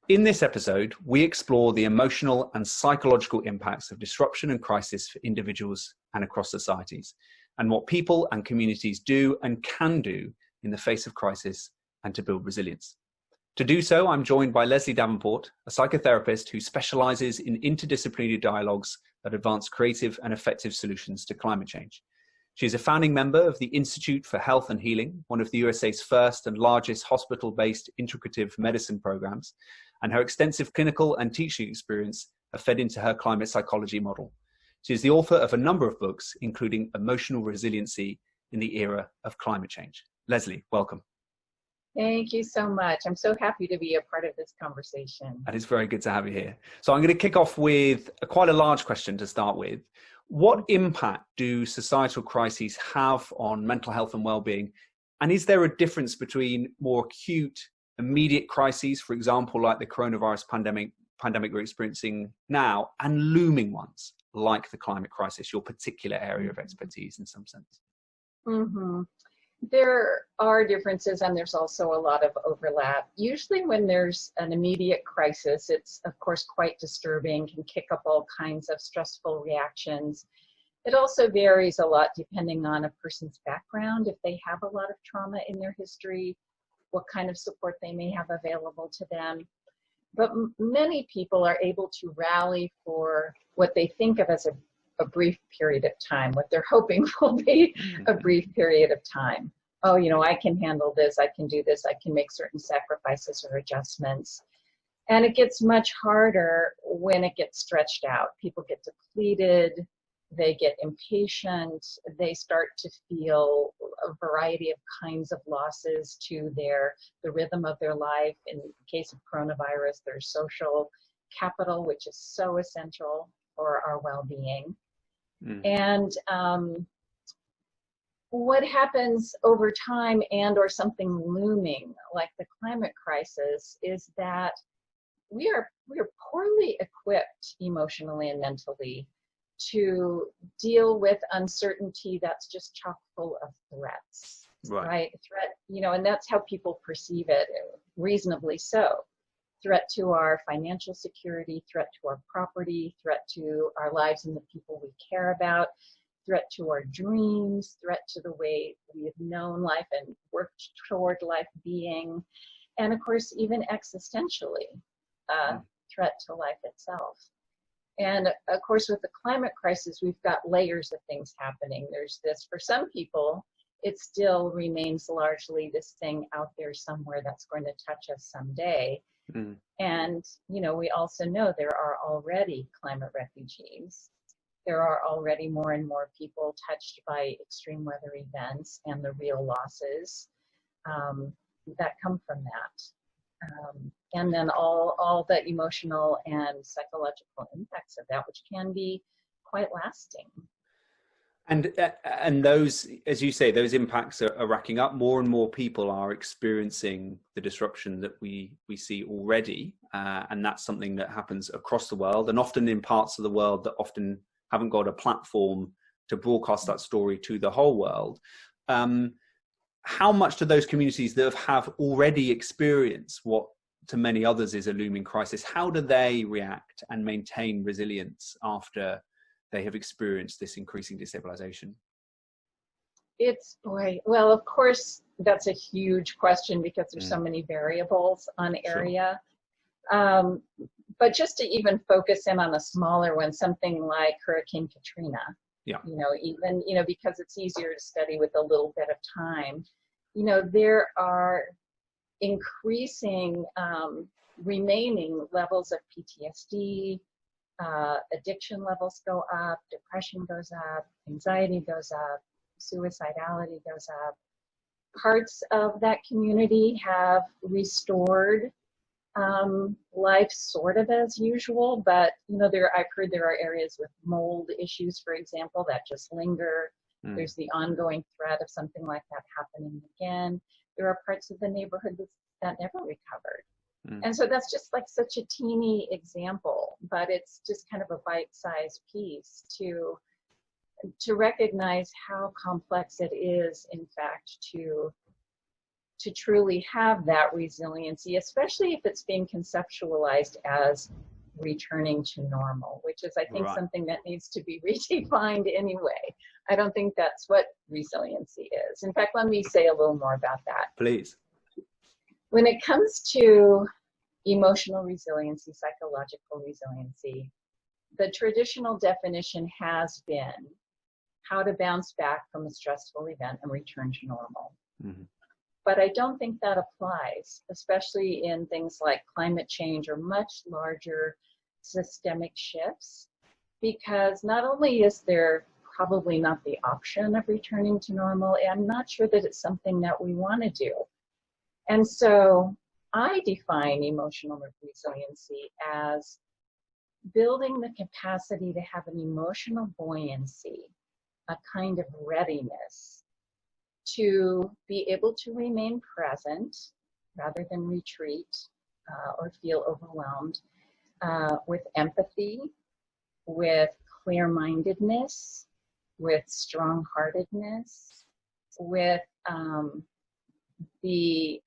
In this episode, we explore the emotional and psychological impacts of disruption and crisis for individuals and across societies, and what people and communities do and can do in the face of crisis and to build resilience. To do so, I'm joined by Laurie Davenport, a psychotherapist who specializes in interdisciplinary dialogues that advance creative and effective solutions to climate change. She is a founding member of the Institute for Health and Healing, one of the USA's first and largest hospital-based integrative medicine programs, and her extensive clinical and teaching experience have fed into her climate psychology model. She is the author of a number of books, including Emotional Resiliency in the Era of Climate Change. Laurie, welcome. Thank you so much. I'm so happy to be a part of this conversation. And it's very good to have you here. So I'm going to kick off with quite a large question to start with. What impact do societal crises have on mental health and well-being? And is there a difference between more acute, immediate crises, for example, like the coronavirus pandemic we're experiencing now, and looming ones, like the climate crisis, your particular area of expertise in some sense? Mm-hmm. There are differences, and there's also a lot of overlap. Usually when there's an immediate crisis, it's of course quite disturbing, can kick up all kinds of stressful reactions. It also varies a lot depending on a person's background, if they have a lot of trauma in their history, what kind of support they may have available to them. But many people are able to rally for what they think of as a brief period of time, what they're hoping will be a brief period of time. Oh, I can handle this, I can do this, I can make certain sacrifices or adjustments. And it gets much harder when it gets stretched out. People get depleted, they get impatient, they start to feel a variety of kinds of losses to the rhythm of their life. In the case of coronavirus, their social capital, which is so essential for our well-being. And what happens over time and or something looming like the climate crisis is that we are poorly equipped emotionally and mentally to deal with uncertainty that's just chock full of threats, right? Threat, and that's how people perceive it, reasonably so. Threat to our financial security, threat to our property, threat to our lives and the people we care about, threat to our dreams, threat to the way we have known life and worked toward life being, and of course, even existentially, threat to life itself. And of course, with the climate crisis, we've got layers of things happening. There's this, for some people, it still remains largely this thing out there somewhere that's going to touch us someday. And, we also know there are already climate refugees. There are already more and more people touched by extreme weather events and the real losses that come from that. And then all the emotional and psychological impacts of that, which can be quite lasting. And those, as you say, those impacts are racking up. More and more people are experiencing the disruption that we see already. And that's something that happens across the world and often in parts of the world that often haven't got a platform to broadcast that story to the whole world. How much do those communities that have already experienced what to many others is a looming crisis, how do they react and maintain resilience after they have experienced this increasing destabilization? Well, of course, that's a huge question because there's so many variables on area. Sure. But just to even focus in on a smaller one, something like Hurricane Katrina, because it's easier to study with a little bit of time, there are increasing remaining levels of PTSD, addiction levels go up, depression goes up, anxiety goes up, suicidality goes up. Parts of that community have restored life sort of as usual, but I've heard there are areas with mold issues, for example, that just linger. There's the ongoing threat of something like that happening again. There are parts of the neighborhood that never recovered. And so that's just like such a teeny example, but it's just kind of a bite-sized piece to recognize how complex it is, in fact, to to truly have that resiliency, especially if it's being conceptualized as returning to normal, which is, I think, Right. something that needs to be redefined anyway. I don't think that's what resiliency is. In fact, let me say a little more about that. Please. When it comes to emotional resiliency, psychological resiliency, the traditional definition has been how to bounce back from a stressful event and return to normal. Mm-hmm. But I don't think that applies, especially in things like climate change or much larger systemic shifts, because not only is there probably not the option of returning to normal, I'm not sure that it's something that we want to do. And so I define emotional resiliency as building the capacity to have an emotional buoyancy, a kind of readiness to be able to remain present rather than retreat or feel overwhelmed, with empathy, with clear-mindedness, with strong-heartedness, with the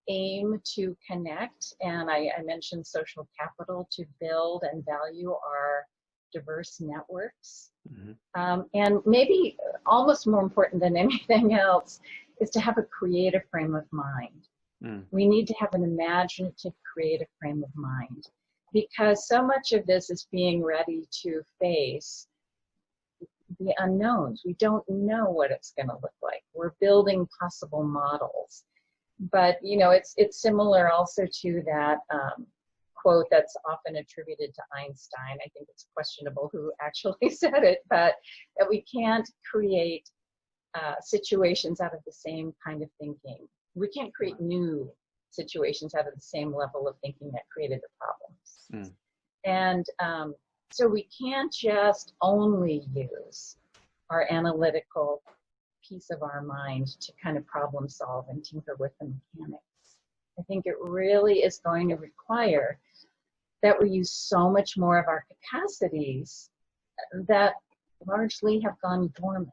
aim to connect, and I mentioned social capital, to build and value our diverse networks. Mm-hmm. And maybe almost more important than anything else is to have a creative frame of mind. Mm. We need to have an imaginative, creative frame of mind, because so much of this is being ready to face the unknowns. We don't know what it's going to look like. We're building possible models. But, you know, it's similar also to that quote that's often attributed to Einstein. I think it's questionable who actually said it, but that we can't create situations out of the same kind of thinking. We can't create new situations out of the same level of thinking that created the problems. And so we can't just only use our analytical piece of our mind to kind of problem solve and tinker with the mechanics. I think it really is going to require that we use so much more of our capacities that largely have gone dormant.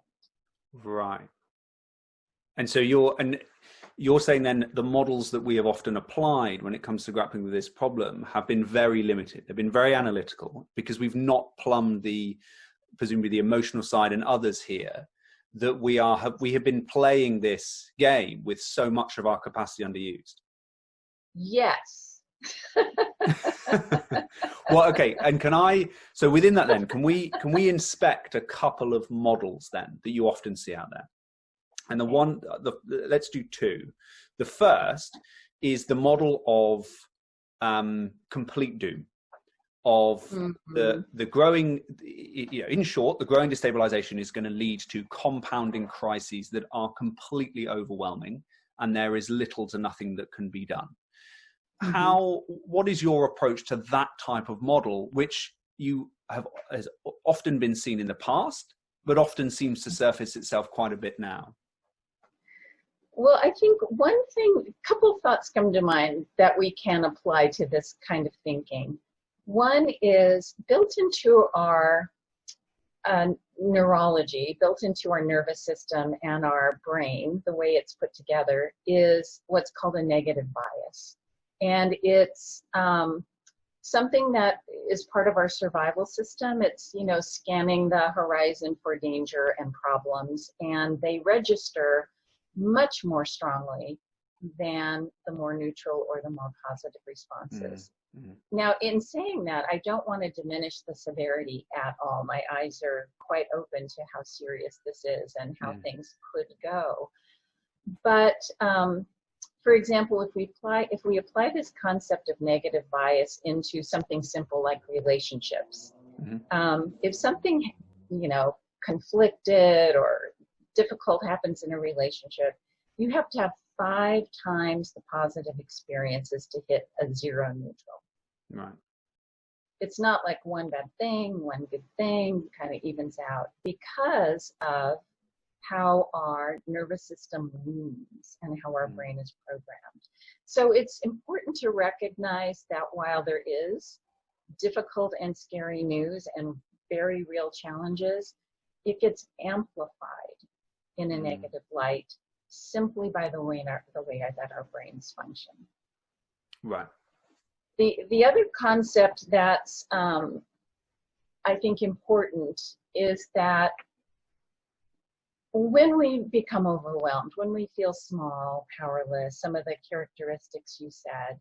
Right. And so you're saying then the models that we have often applied when it comes to grappling with this problem have been very limited. They've been very analytical because we've not plumbed presumably the emotional side and others here, that we have been playing this game with so much of our capacity underused. Yes. Well, okay. And so within that then, can we inspect a couple of models then that you often see out there? And let's do two. The first is the model of complete doom, of the growing, in short, the growing destabilization is going to lead to compounding crises that are completely overwhelming, and there is little to nothing that can be done. What is your approach to that type of model, which has often been seen in the past, but often seems to surface itself quite a bit now? Well, I think a couple of thoughts come to mind that we can apply to this kind of thinking. One is built into our neurology, built into our nervous system and our brain, the way it's put together, is what's called a negative bias. And it's something that is part of our survival system. It's, scanning the horizon for danger and problems, and they register much more strongly than the more neutral or the more positive responses. Now, in saying that, I don't want to diminish the severity at all. My eyes are quite open to how serious this is and how things could go. But for example, if we apply this concept of negative bias into something simple like relationships, if something, conflicted or difficult happens in a relationship, you have to have 5 times the positive experiences to hit a zero neutral. Right. It's not like one bad thing, one good thing, kind of evens out because of how our nervous system moves and how our brain is programmed. So it's important to recognize that while there is difficult and scary news and very real challenges, it gets amplified in a negative light simply by the way that our brains function. Right. The other concept that's I think important is that when we become overwhelmed, when we feel small, powerless, some of the characteristics you said,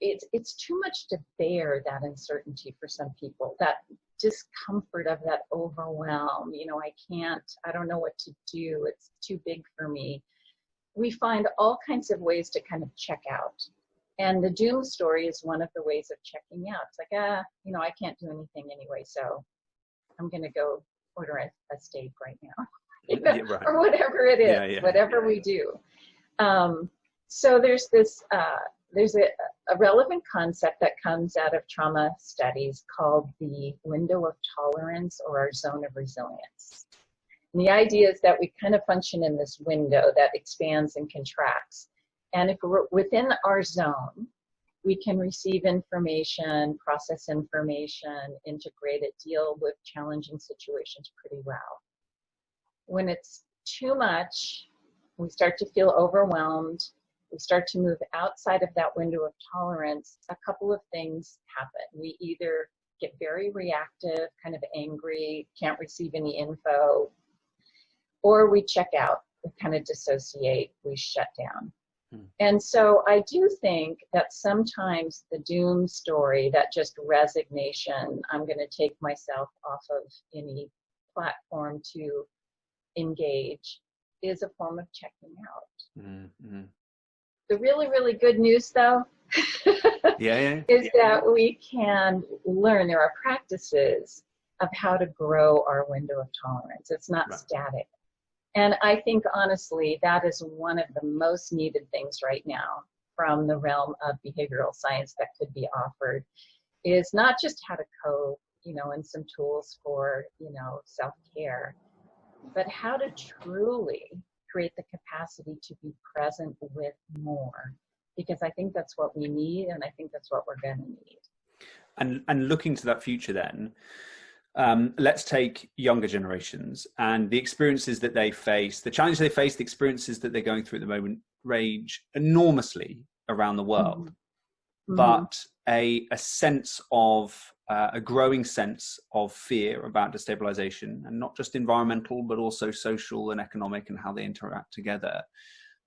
it's too much to bear, that uncertainty for some people, that discomfort of that overwhelm. You know, I don't know what to do. It's too big for me. We find all kinds of ways to kind of check out. And the doom story is one of the ways of checking out. It's like, you know, I can't do anything anyway, so I'm going to go order a steak right now, you know, Yeah, right. or whatever it is, whatever we do. So there's this, there's a relevant concept that comes out of trauma studies called the window of tolerance, or our zone of resilience. And the idea is that we kind of function in this window that expands and contracts. And if we're within our zone, we can receive information, process information, integrate it, deal with challenging situations pretty well. When it's too much, we start to feel overwhelmed. We start to move outside of that window of tolerance. A couple of things happen. We either get very reactive, kind of angry, can't receive any info, or we check out, we kind of dissociate, we shut down. And so I do think that sometimes the doom story, that just resignation, I'm going to take myself off of any platform to engage, is a form of checking out. Mm-hmm. The really, really good news, though, is that we can learn. There are practices of how to grow our window of tolerance. It's not static. And I think, honestly, that is one of the most needed things right now from the realm of behavioral science that could be offered, is not just how to cope, you know, and some tools for, you know, self-care, but how to truly create the capacity to be present with more. Because I think that's what we need, and I think that's what we're going to need. And looking to that future then, let's take younger generations and the experiences that they face, the challenges they face, the experiences that they're going through at the moment range enormously around the world. Mm-hmm. But a sense of, a growing sense of fear about destabilization, and not just environmental, but also social and economic, and how they interact together.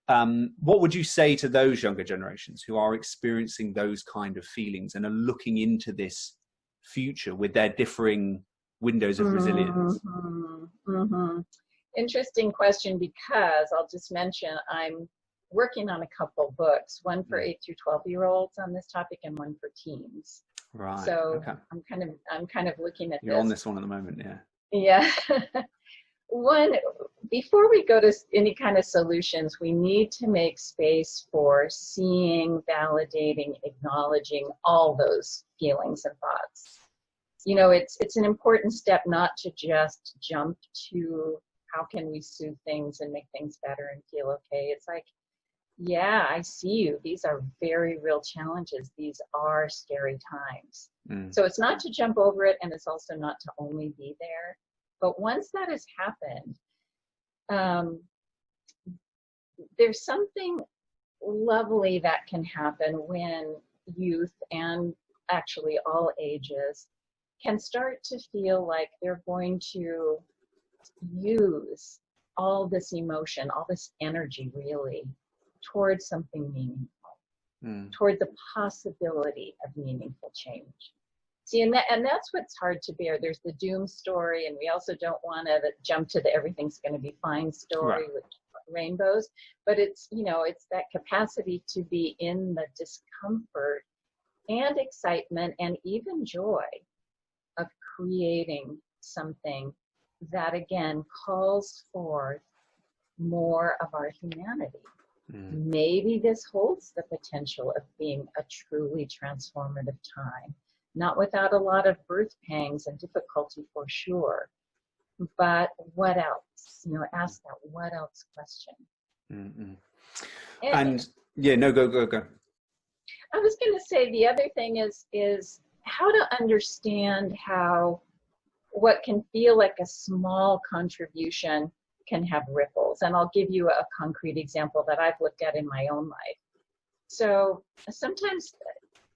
What would you say to those younger generations who are experiencing those kind of feelings and are looking into this future with their differing windows of resilience? Mm-hmm. Interesting question, because I'll just mention I'm working on a couple books, one for 8 through 12-year-olds on this topic, and one for teens. Right. So okay. I'm kind of looking at You're on this one at the moment, yeah. Yeah. One, before we go to any kind of solutions, we need to make space for seeing, validating, acknowledging all those feelings and thoughts. You know, it's an important step not to just jump to how can we soothe things and make things better and feel okay. It's like, yeah, I see you. These are very real challenges. These are scary times. So it's not to jump over it, and it's also not to only be there. But once that has happened, there's something lovely that can happen when youth, and actually all ages, can start to feel like they're going to use all this emotion, all this energy really, towards something meaningful, toward the possibility of meaningful change. See, and that's what's hard to bear. There's the doom story, and we also don't want to jump to the everything's going to be fine story with rainbows. But it's, you know, it's that capacity to be in the discomfort and excitement and even joy of creating something that, again, calls forth more of our humanity. Maybe this holds the potential of being a truly transformative time. Not without a lot of birth pangs and difficulty, for sure. But what else? You know, ask that what else question. And yeah, no, go. I was going to say the other thing is how to understand how what can feel like a small contribution can have ripples. And I'll give you a concrete example that I've looked at in my own life. So sometimes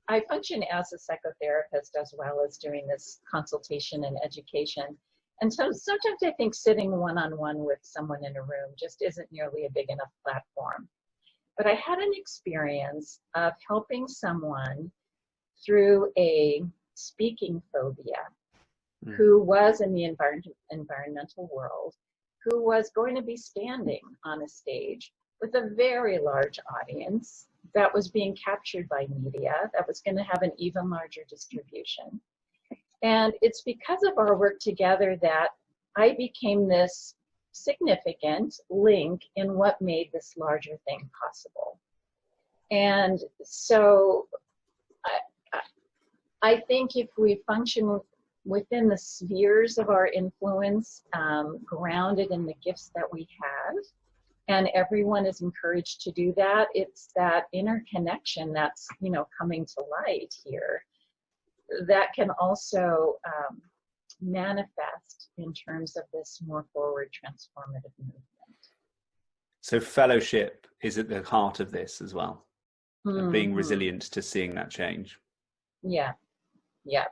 I function as a psychotherapist as well as doing this consultation and education. And so sometimes I think sitting one-on-one with someone in a room just isn't nearly a big enough platform. But I had an experience of helping someone through a speaking phobia who was in the environmental world, who was going to be standing on a stage with a very large audience that was being captured by media, that was going to have an even larger distribution. And it's because of our work together that I became this significant link in what made this larger thing possible. And so I think if we function within the spheres of our influence, grounded in the gifts that we have, and everyone is encouraged to do that, it's that inner connection that's, coming to light here that can also manifest in terms of this more forward transformative movement. So fellowship is at the heart of this as well, of being resilient to seeing that change. Yeah,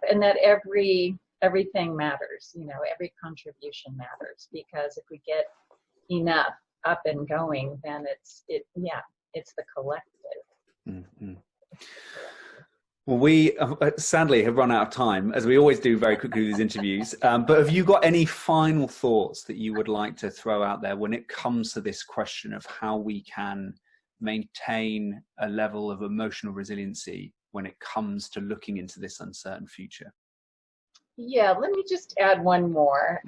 and that everything matters, every contribution matters, because if we get enough up and going, then it's the collective. Mm-hmm. Well, we sadly have run out of time, as we always do very quickly with these interviews. But have you got any final thoughts that you would like to throw out there when it comes to this question of how we can maintain a level of emotional resiliency when it comes to looking into this uncertain future? Yeah, let me just add one more,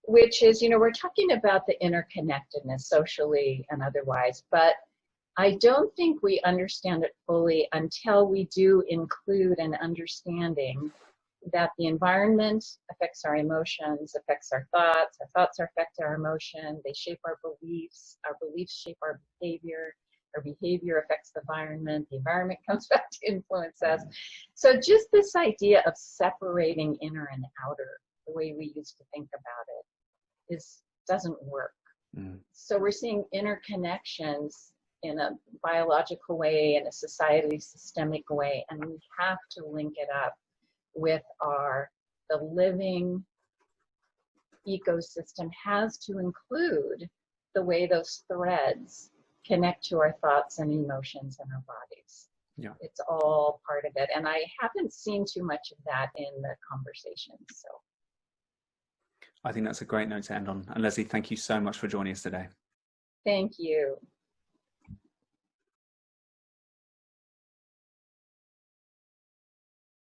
which is, we're talking about the interconnectedness socially and otherwise, but I don't think we understand it fully until we do include an understanding that the environment affects our emotions, affects our thoughts affect our emotion, they shape our beliefs shape our behavior affects the environment comes back to influence us. So just this idea of separating inner and outer, the way we used to think about it, doesn't work. So we're seeing interconnections in a biological way, in a society systemic way, and we have to link it up with the living ecosystem has to include the way those threads connect to our thoughts and emotions in our bodies. Yeah, it's all part of it, and I haven't seen too much of that in the conversation. So I think that's a great note to end on. And Leslie, thank you so much for joining us today. Thank you.